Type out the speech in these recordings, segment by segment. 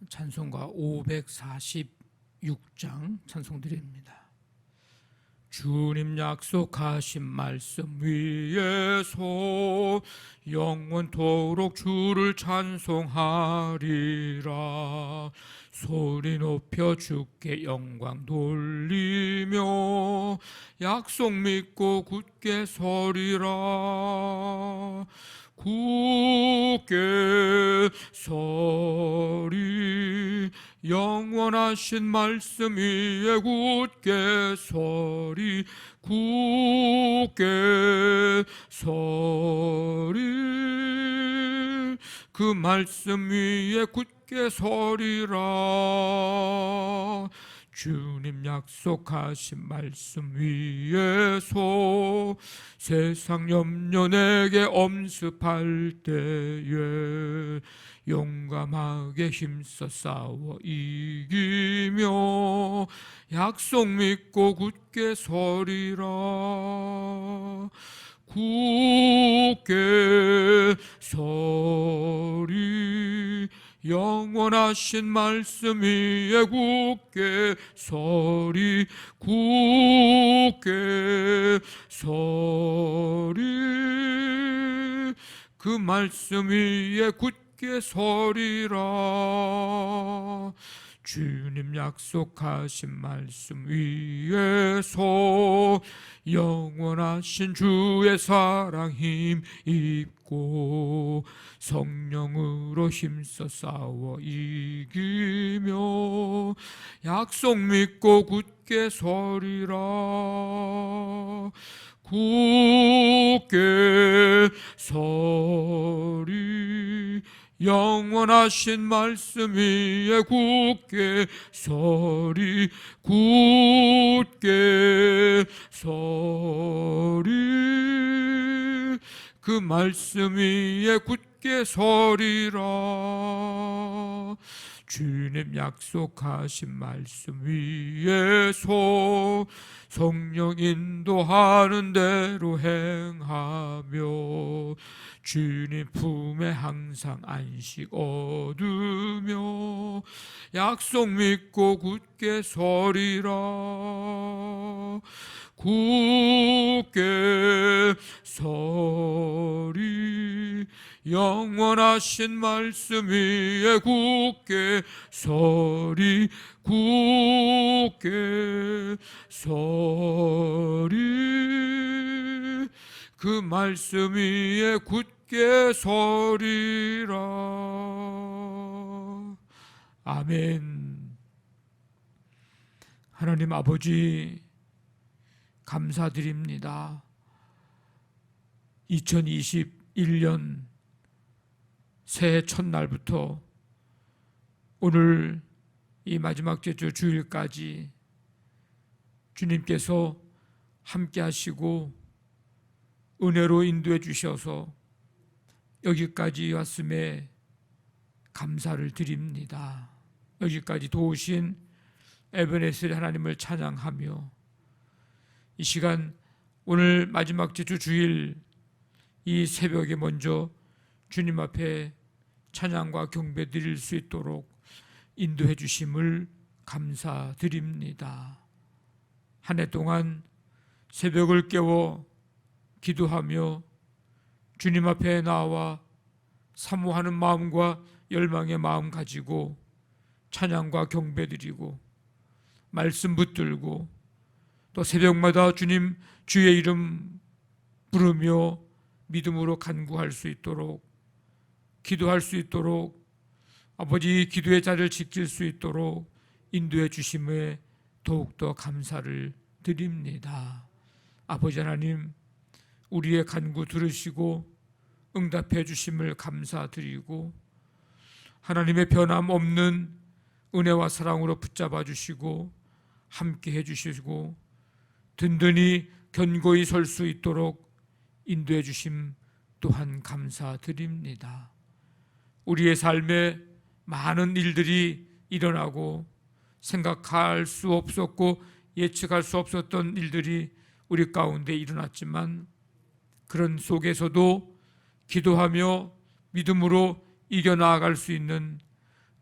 찬송가 546장 찬송드립니다. 주님 약속하신 말씀 위에서 영원토록 주를 찬송하리라. 소리 높여 주께 영광 돌리며 약속 믿고 굳게 서리라. 굳게 서리 영원하신 말씀 위에 굳게 서리 굳게 서리 그 말씀 위에 굳게 서리라. 주님 약속하신 말씀 위에서 세상 염려 내게 엄습할 때에 용감하게 힘써 싸워 이기며 약속 믿고 굳게 서리라. 굳게 서리 영원하신 말씀 위에 굳게 서리 굳게 서리 그 말씀 위에 굳게 서리라. 주님 약속하신 말씀 위에서 영원하신 주의 사랑 힘입고 성령으로 힘써 싸워 이기며 약속 믿고 굳게 서리라. 굳게 서리 영원하신 말씀 위에 굳게 서리 굳게 서리 그 말씀 위에 굳게 서리라. 주님 약속하신 말씀 위에서 성령 인도하는 대로 행하며 주님 품에 항상 안식 얻으며 약속 믿고 굳게 서리라. 굳게 서리 영원하신 말씀 위에 굳게 서리 굳게 서리 그 말씀 위에 굳게 서리라. 아멘. 하나님 아버지 감사드립니다. 2021년 새해 첫날부터 오늘 이 마지막 제주 주일까지 주님께서 함께 하시고 은혜로 인도해 주셔서 여기까지 왔음에 감사를 드립니다. 여기까지 도우신 에베네셀 하나님을 찬양하며 이 시간 오늘 마지막 제주 주일 이 새벽에 먼저 주님 앞에 찬양과 경배 드릴 수 있도록 인도해 주심을 감사드립니다. 한 해 동안 새벽을 깨워 기도하며 주님 앞에 나와 사모하는 마음과 열망의 마음 가지고 찬양과 경배 드리고 말씀 붙들고 또 새벽마다 주님 주의 이름 부르며 믿음으로 간구할 수 있도록 기도할 수 있도록 아버지 기도의 자리를 지킬 수 있도록 인도해 주심에 더욱더 감사를 드립니다. 아버지 하나님 우리의 간구 들으시고 응답해 주심을 감사드리고 하나님의 변함없는 은혜와 사랑으로 붙잡아 주시고 함께 해 주시고 든든히 견고히 설 수 있도록 인도해 주심 또한 감사드립니다. 우리의 삶에 많은 일들이 일어나고 생각할 수 없었고 예측할 수 없었던 일들이 우리 가운데 일어났지만 그런 속에서도 기도하며 믿음으로 이겨나갈 수 있는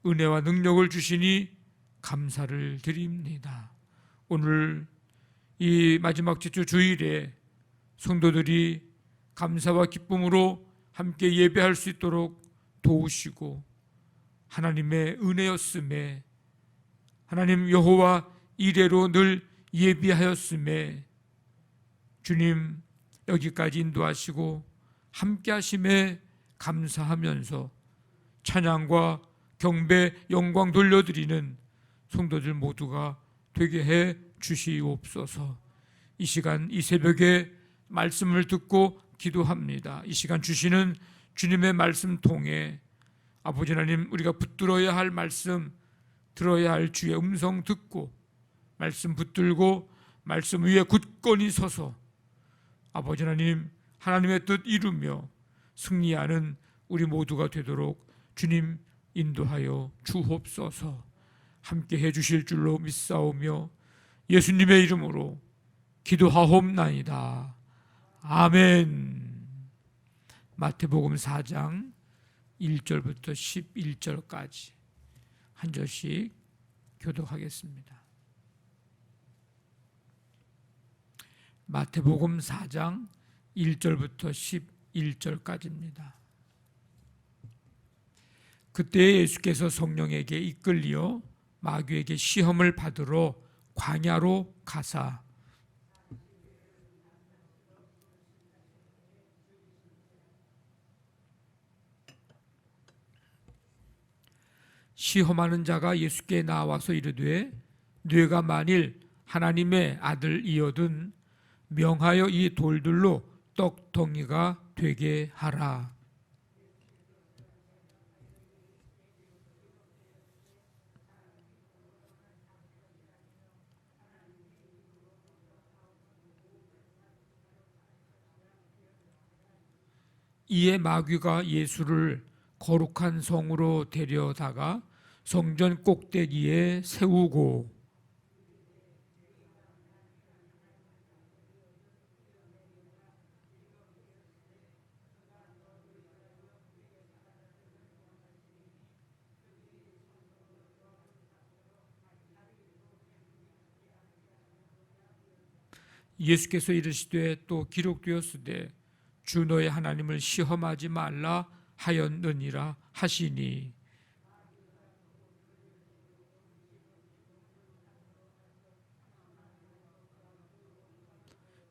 은혜와 능력을 주시니 감사를 드립니다. 오늘 이 마지막 주 주일에 성도들이 감사와 기쁨으로 함께 예배할 수 있도록 도우시고 하나님의 은혜였음에 하나님 여호와 이레로 늘 예비하였음에 주님 여기까지 인도하시고 함께 하심에 감사하면서 찬양과 경배 영광 돌려드리는 성도들 모두가 되게 해 주시옵소서. 이 시간 이 새벽에 말씀을 듣고 기도합니다. 이 시간 주시는 주님의 말씀 통해 아버지 하나님 우리가 붙들어야 할 말씀, 들어야 할 주의 음성 듣고 말씀 붙들고 말씀 위에 굳건히 서서 아버지 하나님 하나님의 뜻 이루며 승리하는 우리 모두가 되도록 주님 인도하여 주옵소서. 함께 해주실 줄로 믿사오며 예수님의 이름으로 기도하옵나이다. 아멘. 마태복음 4장 1절부터 11절까지 한 절씩 교독하겠습니다. 마태복음 4장 1절부터 11절까지입니다. 그때 예수께서 성령에게 이끌리어 마귀에게 시험을 받으러 광야로 가사 시험하는 자가 예수께 나와서 이르되 네가 만일 하나님의 아들이거든 명하여 이 돌들로 떡덩이가 되게 하라. 이에 마귀가 예수를 거룩한 성으로 데려다가 성전 꼭대기에 세우고 예수께서 이르시되 또 기록되었으되 주 너의 하나님을 시험하지 말라 하였느니라 하시니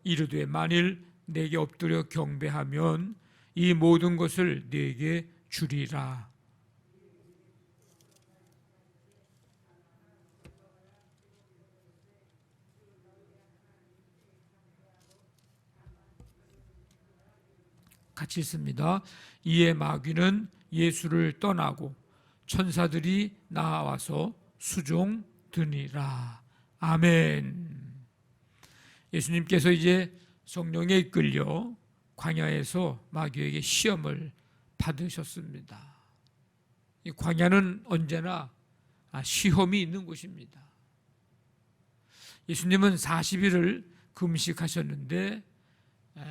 이르되 만일 내게 엎드려 경배하면 이 모든 것을 내게 주리라. 같이 있습니다. 이에 마귀는 예수를 떠나고 천사들이 나와서 수종드니라. 아멘. 예수님께서 이제 성령에 이끌려 광야에서 마귀에게 시험을 받으셨습니다. 이 광야는 언제나 시험이 있는 곳입니다. 예수님은 40일을 금식하셨는데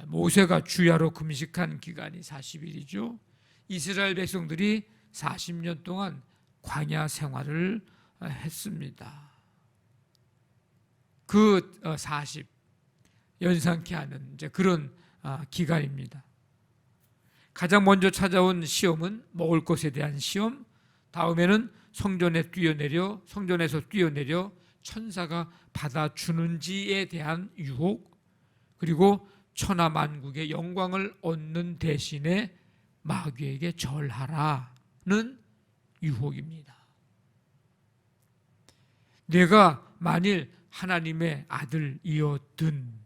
모세가 주야로 금식한 기간이 40일이죠. 이스라엘 백성들이 40년 동안 광야 생활을 했습니다. 그 40 연상케 하는 이제 그런 기간입니다. 가장 먼저 찾아온 시험은 먹을 것에 대한 시험, 다음에는 성전에서 뛰어내려 천사가 받아주는지에 대한 유혹, 그리고 천하 만국의 영광을 얻는 대신에 마귀에게 절하라는 유혹입니다. 내가 만일 하나님의 아들이었든,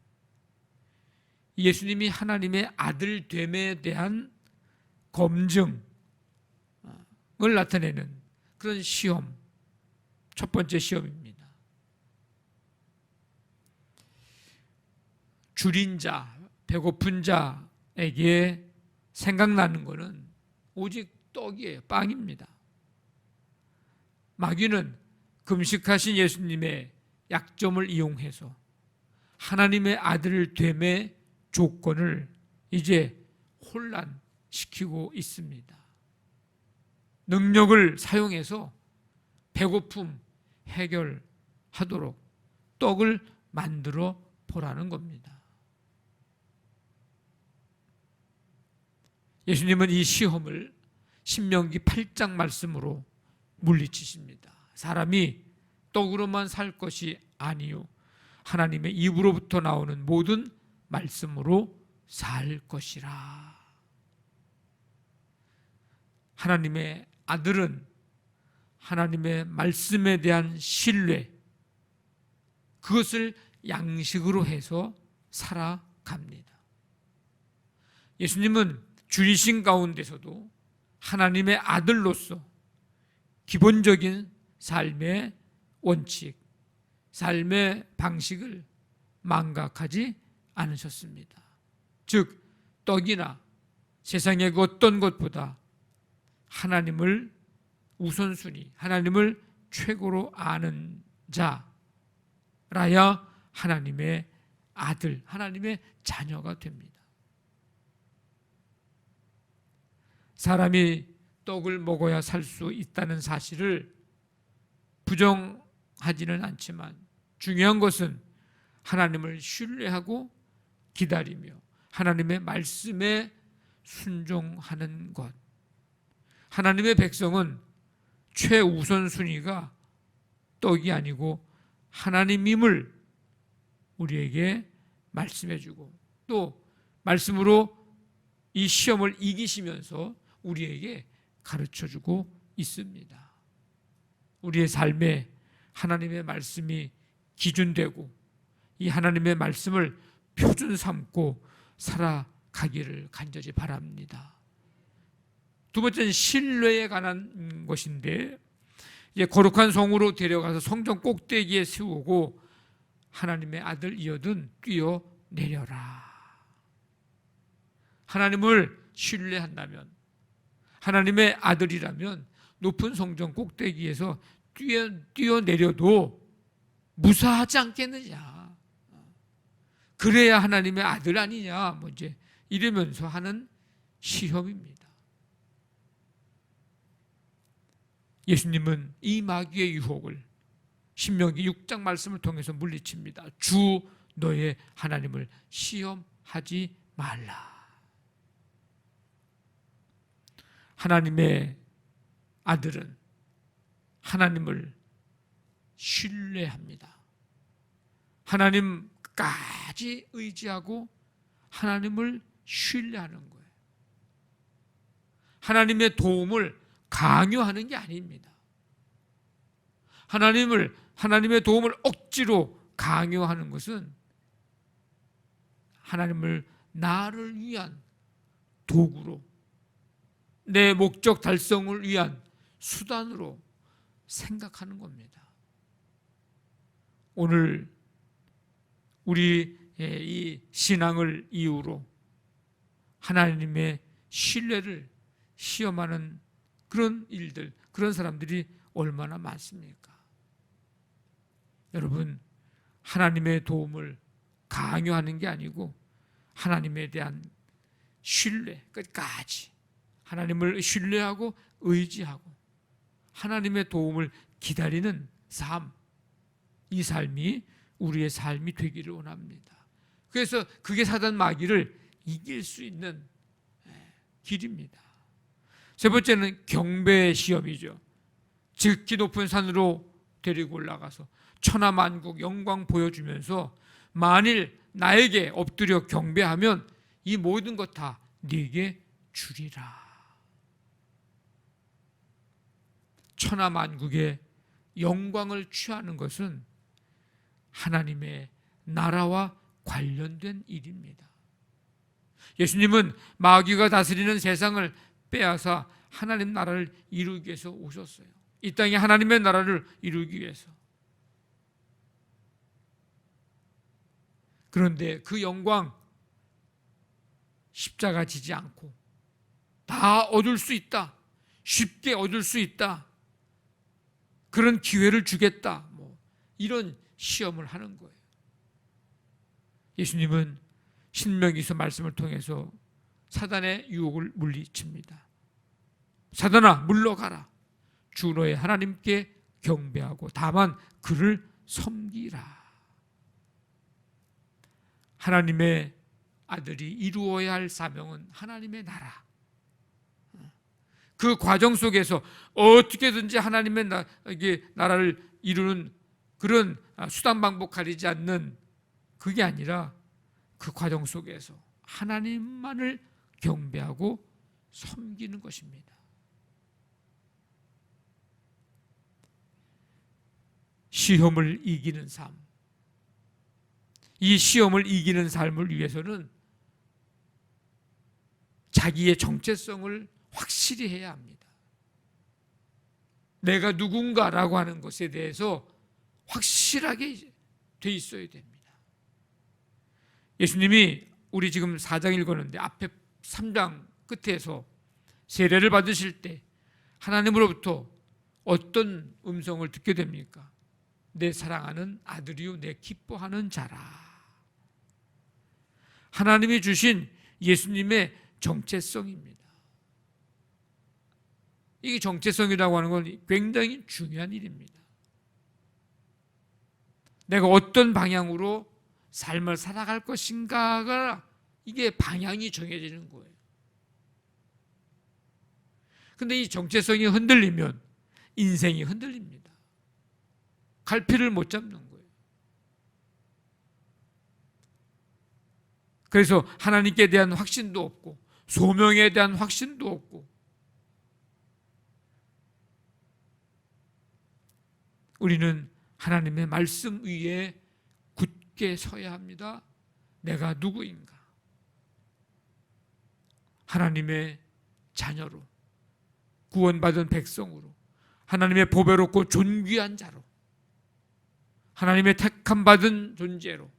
예수님이 하나님의 아들됨에 대한 검증을 나타내는 그런 시험, 첫 번째 시험입니다. 줄인 자, 배고픈 자에게 생각나는 것은 오직 떡이에요. 빵입니다. 마귀는 금식하신 예수님의 약점을 이용해서 하나님의 아들 됨의 조건을 이제 혼란시키고 있습니다. 능력을 사용해서 배고픔 해결하도록 떡을 만들어 보라는 겁니다. 예수님은 이 시험을 신명기 8장 말씀으로 물리치십니다. 사람이 떡으로만 살 것이 아니요 하나님의 입으로부터 나오는 모든 말씀으로 살 것이라. 하나님의 아들은 하나님의 말씀에 대한 신뢰, 그것을 양식으로 해서 살아갑니다. 예수님은 줄이신 가운데서도 하나님의 아들로서 기본적인 삶의 원칙, 삶의 방식을 망각하지 않으셨습니다. 즉 떡이나 세상의 그 어떤 것보다 하나님을 우선순위, 하나님을 최고로 아는 자라야 하나님의 아들, 하나님의 자녀가 됩니다. 사람이 떡을 먹어야 살 수 있다는 사실을 부정하지는 않지만 중요한 것은 하나님을 신뢰하고 기다리며 하나님의 말씀에 순종하는 것. 하나님의 백성은 최우선순위가 떡이 아니고 하나님임을 우리에게 말씀해주고 또 말씀으로 이 시험을 이기시면서 우리에게 가르쳐주고 있습니다. 우리의 삶에 하나님의 말씀이 기준되고 이 하나님의 말씀을 표준 삼고 살아가기를 간절히 바랍니다. 두 번째는 신뢰에 관한 것인데, 이제 거룩한 성으로 데려가서 성전 꼭대기에 세우고 하나님의 아들 이어든 뛰어내려라. 하나님을 신뢰한다면, 하나님의 아들이라면 높은 성전 꼭대기에서 뛰어내려도 무사하지 않겠느냐. 그래야 하나님의 아들 아니냐. 뭐 이제 이러면서 하는 시험입니다. 예수님은 이 마귀의 유혹을 신명기 6장 말씀을 통해서 물리칩니다. 주 너의 하나님을 시험하지 말라. 하나님의 아들은 하나님을 신뢰합니다. 하나님까지 의지하고 하나님을 신뢰하는 거예요. 하나님의 도움을 강요하는 게 아닙니다. 하나님의 도움을 억지로 강요하는 것은 하나님을 나를 위한 도구로, 내 목적 달성을 위한 수단으로 생각하는 겁니다. 오늘 우리의 이 신앙을 이유로 하나님의 신뢰를 시험하는 그런 일들, 그런 사람들이 얼마나 많습니까? 여러분, 하나님의 도움을 강요하는 게 아니고 하나님에 대한 신뢰 끝까지 하나님을 신뢰하고 의지하고 하나님의 도움을 기다리는 삶, 이 삶이 우리의 삶이 되기를 원합니다. 그래서 그게 사단 마귀를 이길 수 있는 길입니다. 세 번째는 경배의 시험이죠. 지극히 높은 산으로 데리고 올라가서 천하만국 영광 보여주면서 만일 나에게 엎드려 경배하면 이 모든 것 다 네게 주리라. 천하만국의 영광을 취하는 것은 하나님의 나라와 관련된 일입니다. 예수님은 마귀가 다스리는 세상을 빼앗아 하나님 나라를 이루기 위해서 오셨어요. 이 땅에 하나님의 나라를 이루기 위해서. 그런데 그 영광 십자가 지지 않고 다 얻을 수 있다, 쉽게 얻을 수 있다, 그런 기회를 주겠다, 뭐 이런 시험을 하는 거예요. 예수님은 신명기서 말씀을 통해서 사단의 유혹을 물리칩니다. 사단아 물러가라. 주 너의 하나님께 경배하고 다만 그를 섬기라. 하나님의 아들이 이루어야 할 사명은 하나님의 나라. 그 과정 속에서 어떻게든지 하나님의 나라를 이루는 그런 수단 방법 가리지 않는 그게 아니라 그 과정 속에서 하나님만을 경배하고 섬기는 것입니다. 시험을 이기는 삶. 이 시험을 이기는 삶을 위해서는 자기의 정체성을 확실히 해야 합니다. 내가 누군가라고 하는 것에 대해서 확실하게 돼 있어야 됩니다. 예수님이 우리 지금 4장 읽었는데 앞에 3장 끝에서 세례를 받으실 때 하나님으로부터 어떤 음성을 듣게 됩니까? 내 사랑하는 아들이요 내 기뻐하는 자라. 하나님이 주신 예수님의 정체성입니다. 이게 정체성이라고 하는 건 굉장히 중요한 일입니다. 내가 어떤 방향으로 삶을 살아갈 것인가가 이게 방향이 정해지는 거예요. 근데 이 정체성이 흔들리면 인생이 흔들립니다. 갈피를 못 잡는 거예요. 그래서 하나님께 대한 확신도 없고 소명에 대한 확신도 없고 우리는 하나님의 말씀 위에 굳게 서야 합니다. 내가 누구인가? 하나님의 자녀로 구원받은 백성으로 하나님의 보배롭고 존귀한 자로 하나님의 택함 받은 존재로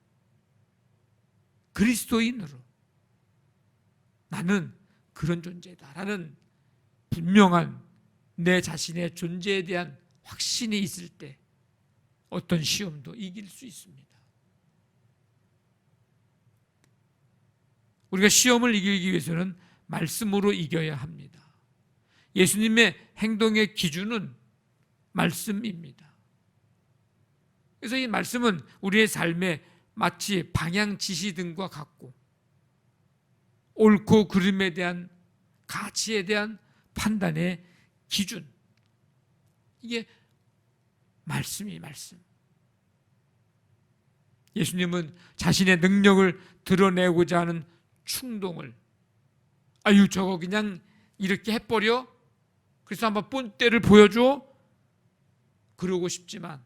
그리스도인으로 나는 그런 존재다라는 분명한 내 자신의 존재에 대한 확신이 있을 때 어떤 시험도 이길 수 있습니다. 우리가 시험을 이기기 위해서는 말씀으로 이겨야 합니다. 예수님의 행동의 기준은 말씀입니다. 그래서 이 말씀은 우리의 삶에 마치 방향 지시등과 같고 옳고 그름에 대한 가치에 대한 판단의 기준, 이게 말씀이 말씀. 예수님은 자신의 능력을 드러내고자 하는 충동을 아유 저거 그냥 이렇게 해버려? 그래서 한번 본때를 보여줘? 그러고 싶지만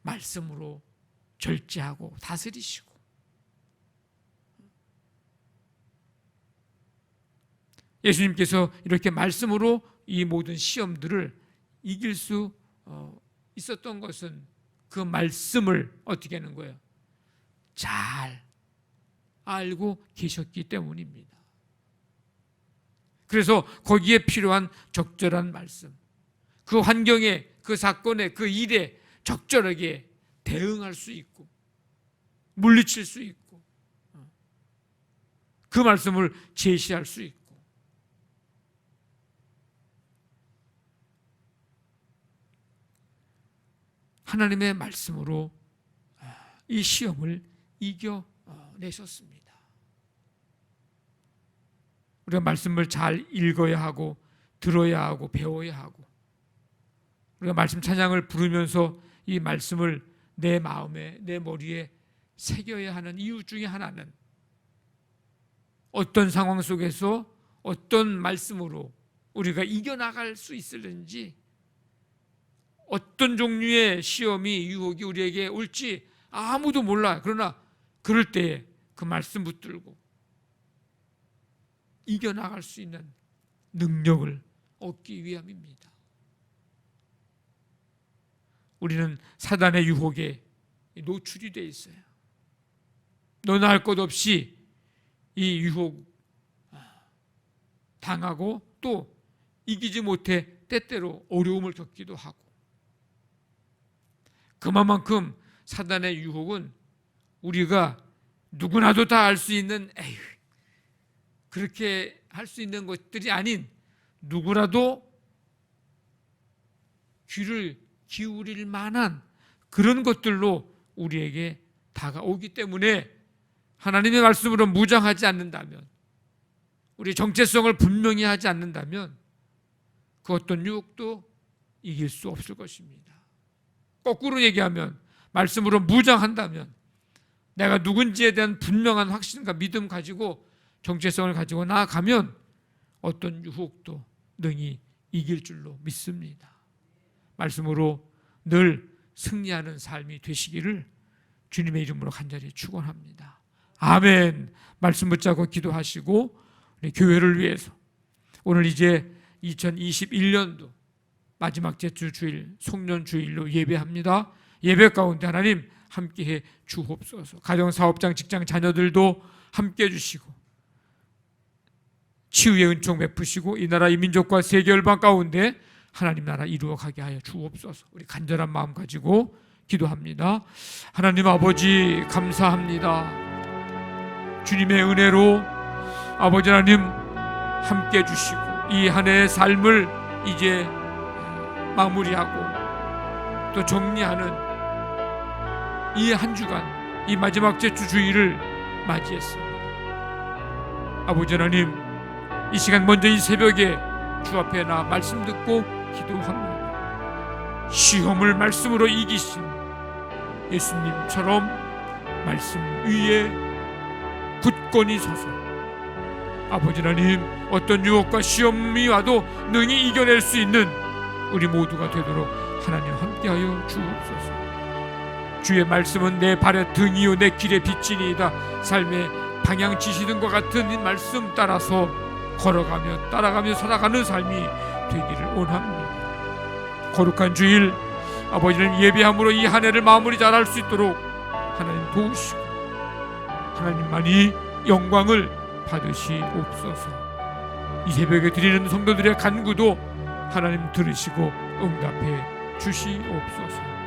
말씀으로 절제하고 다스리시고 예수님께서 이렇게 말씀으로 이 모든 시험들을 이길 수 있었던 것은 그 말씀을 어떻게 하는 거예요? 잘 알고 계셨기 때문입니다. 그래서 거기에 필요한 적절한 말씀, 그 환경에, 그 사건에, 그 일에 적절하게 대응할 수 있고 물리칠 수 있고 그 말씀을 제시할 수 있고 하나님의 말씀으로 이 시험을 이겨내셨습니다. 우리가 말씀을 잘 읽어야 하고 들어야 하고 배워야 하고 우리가 말씀 찬양을 부르면서 이 말씀을 내 마음에 내 머리에 새겨야 하는 이유 중에 하나는 어떤 상황 속에서 어떤 말씀으로 우리가 이겨나갈 수 있을는지 어떤 종류의 시험이 유혹이 우리에게 올지 아무도 몰라요. 그러나 그럴 때에 그 말씀 붙들고 이겨나갈 수 있는 능력을 얻기 위함입니다. 우리는 사단의 유혹에 노출이 되어 있어요. 너나 할 것 없이 이 유혹 당하고 또 이기지 못해 때때로 어려움을 겪기도 하고 그만큼 사단의 유혹은 우리가 누구나도 다 알 수 있는 에휴 그렇게 할 수 있는 것들이 아닌 누구라도 귀를 기울일 만한 그런 것들로 우리에게 다가오기 때문에 하나님의 말씀으로 무장하지 않는다면, 우리 정체성을 분명히 하지 않는다면 그 어떤 유혹도 이길 수 없을 것입니다. 거꾸로 얘기하면 말씀으로 무장한다면, 내가 누군지에 대한 분명한 확신과 믿음 가지고 정체성을 가지고 나아가면 어떤 유혹도 능히 이길 줄로 믿습니다. 말씀으로 늘 승리하는 삶이 되시기를 주님의 이름으로 간절히 축원합니다. 아멘. 말씀 붙잡고 기도하시고 우리 교회를 위해서 오늘 이제 2021년도 마지막 제주 주일 송년 주일로 예배합니다. 예배 가운데 하나님 함께해 주옵소서. 가정, 사업장, 직장, 자녀들도 함께해 주시고 치유의 은총 베푸시고 이 나라 이 민족과 세계 열방 가운데 하나님 나라 이루어가게 하여 주옵소서. 우리 간절한 마음 가지고 기도합니다. 하나님 아버지 감사합니다. 주님의 은혜로 아버지 하나님 함께해 주시고 이 한 해의 삶을 이제 마무리하고 또 정리하는 이 한 주간, 이 마지막 제주 주일을 맞이했습니다. 아버지 하나님, 이 시간 먼저 이 새벽에 주 앞에 나 말씀 듣고 기도합니다. 시험을 말씀으로 이기신 예수님처럼 말씀 위에 굳건히 서서 아버지 하나님, 어떤 유혹과 시험이 와도 능히 이겨낼 수 있는 우리 모두가 되도록 하나님 함께하여 주옵소서. 주의 말씀은 내 발의 등이요 내 길의 빛이니이다. 삶의 방향 지시는 것 같은 이 말씀 따라서 걸어가며 따라가며 살아가는 삶이 되기를 원합니다. 거룩한 주일 아버지는 예배함으로 이 한 해를 마무리 잘할 수 있도록 하나님 도우시고 하나님만이 영광을 받으시옵소서. 이 새벽에 드리는 성도들의 간구도 하나님 들으시고 응답해 주시옵소서.